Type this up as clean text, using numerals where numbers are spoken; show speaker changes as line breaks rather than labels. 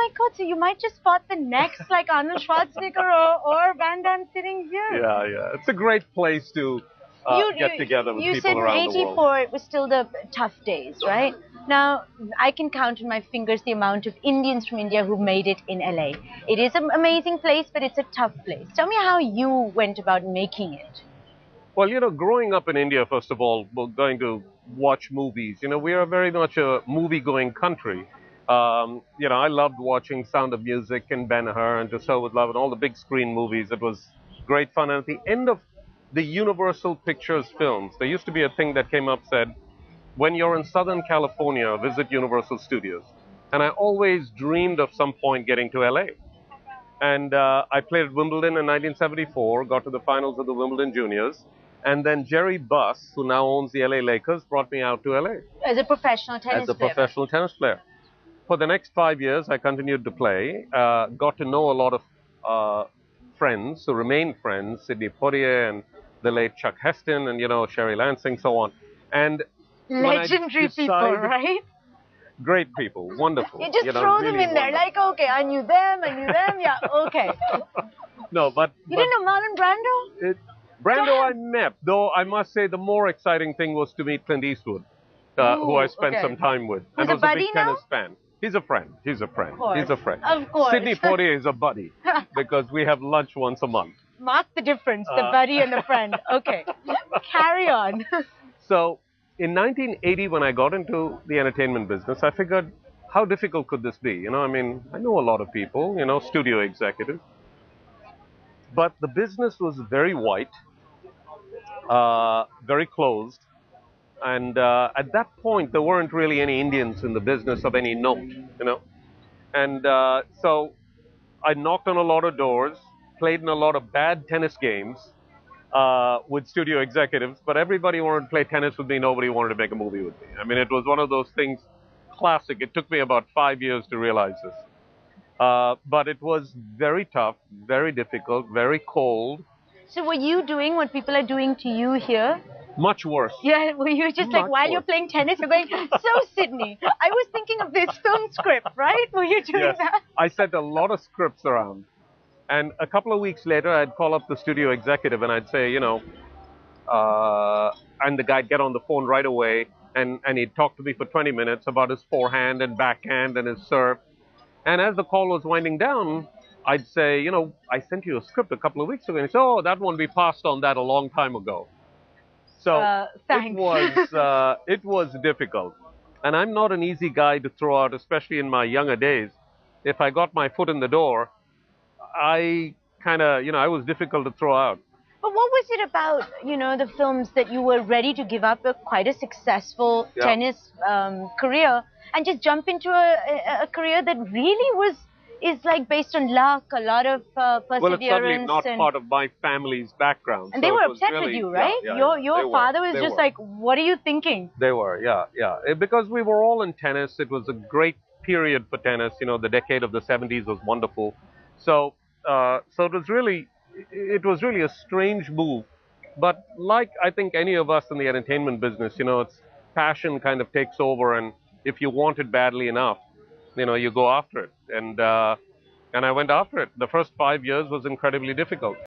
my God, so you might just spot the next like Arnold Schwarzenegger or Van Damme sitting here.
Yeah, yeah. It's a great place to get together with people around the world.
You said in '84 it was still the tough days, right? Now, I can count on my fingers the amount of Indians from India who made it in LA. It is an amazing place, but it's a tough place. Tell me how you went about making it.
Well, growing up in India, first of all, going to watch movies, we are very much a movie-going country. I loved watching Sound of Music and Ben-Hur and To Sir With Love and all the big screen movies. It was great fun. And at the end of the Universal Pictures films, there used to be a thing that came up, said, when you're in Southern California, visit Universal Studios. And I always dreamed of some point getting to LA. And I played at Wimbledon in 1974, got to the finals of the Wimbledon Juniors. And then Jerry Buss, who now owns the LA Lakers, brought me out to LA.
As a professional tennis player?
As a professional tennis player. For the next 5 years, I continued to play, got to know a lot of friends who remained friends, Sidney Poitier and the late Chuck Heston and, Sherry Lansing, so on. And
legendary people, right?
Great people, wonderful.
You just throw them in there, like, okay, I knew them, yeah, okay.
No, but...
You didn't know Marlon Brando?
Brando I met, though I must say the more exciting thing was to meet Clint Eastwood, who I spent some time with.
Who's
and was
a buddy
big
now?
tennis fan. He's a friend. He's a friend. He's a friend.
Of course.
Sidney Poitier is a buddy because we have lunch once a month.
Mark the difference, the buddy and the friend. Okay, carry on.
So in 1980, when I got into the entertainment business, I figured, how difficult could this be? I mean, I know a lot of people, studio executives. But the business was very white, very closed. And at that point, there weren't really any Indians in the business of any note, And so I knocked on a lot of doors, played in a lot of bad tennis games with studio executives, but everybody wanted to play tennis with me. Nobody wanted to make a movie with me. I mean, it was one of those things, classic. It took me about 5 years to realize this. But it was very tough, very difficult, very cold.
So were you doing what people are doing to you here?
Much worse.
Yeah, were you just like, while you're playing tennis, you're going, so Sydney, I was thinking of this film script, right? Were you doing that?
I sent a lot of scripts around. And a couple of weeks later, I'd call up the studio executive and I'd say, and the guy'd get on the phone right away and he'd talk to me for 20 minutes about his forehand and backhand and his serve. And as the call was winding down, I'd say, I sent you a script a couple of weeks ago. And he'd say, oh, that one, we passed on that a long time ago. So it was difficult. And I'm not an easy guy to throw out, especially in my younger days. If I got my foot in the door, I kind of, I was difficult to throw out.
But what was it about, the films that you were ready to give up quite a successful tennis career and just jump into a career that really is like based on luck, a lot of perseverance.
Well, it's certainly not part of my family's background.
And so they were upset with you, right? Your father was just like, what are you thinking?
They were, yeah. Because we were all in tennis. It was a great period for tennis. The decade of the 70s was wonderful. So it was really a strange move. But like I think any of us in the entertainment business, it's passion kind of takes over. And if you want it badly enough, you go after it. And I went after it. The first 5 years was incredibly difficult.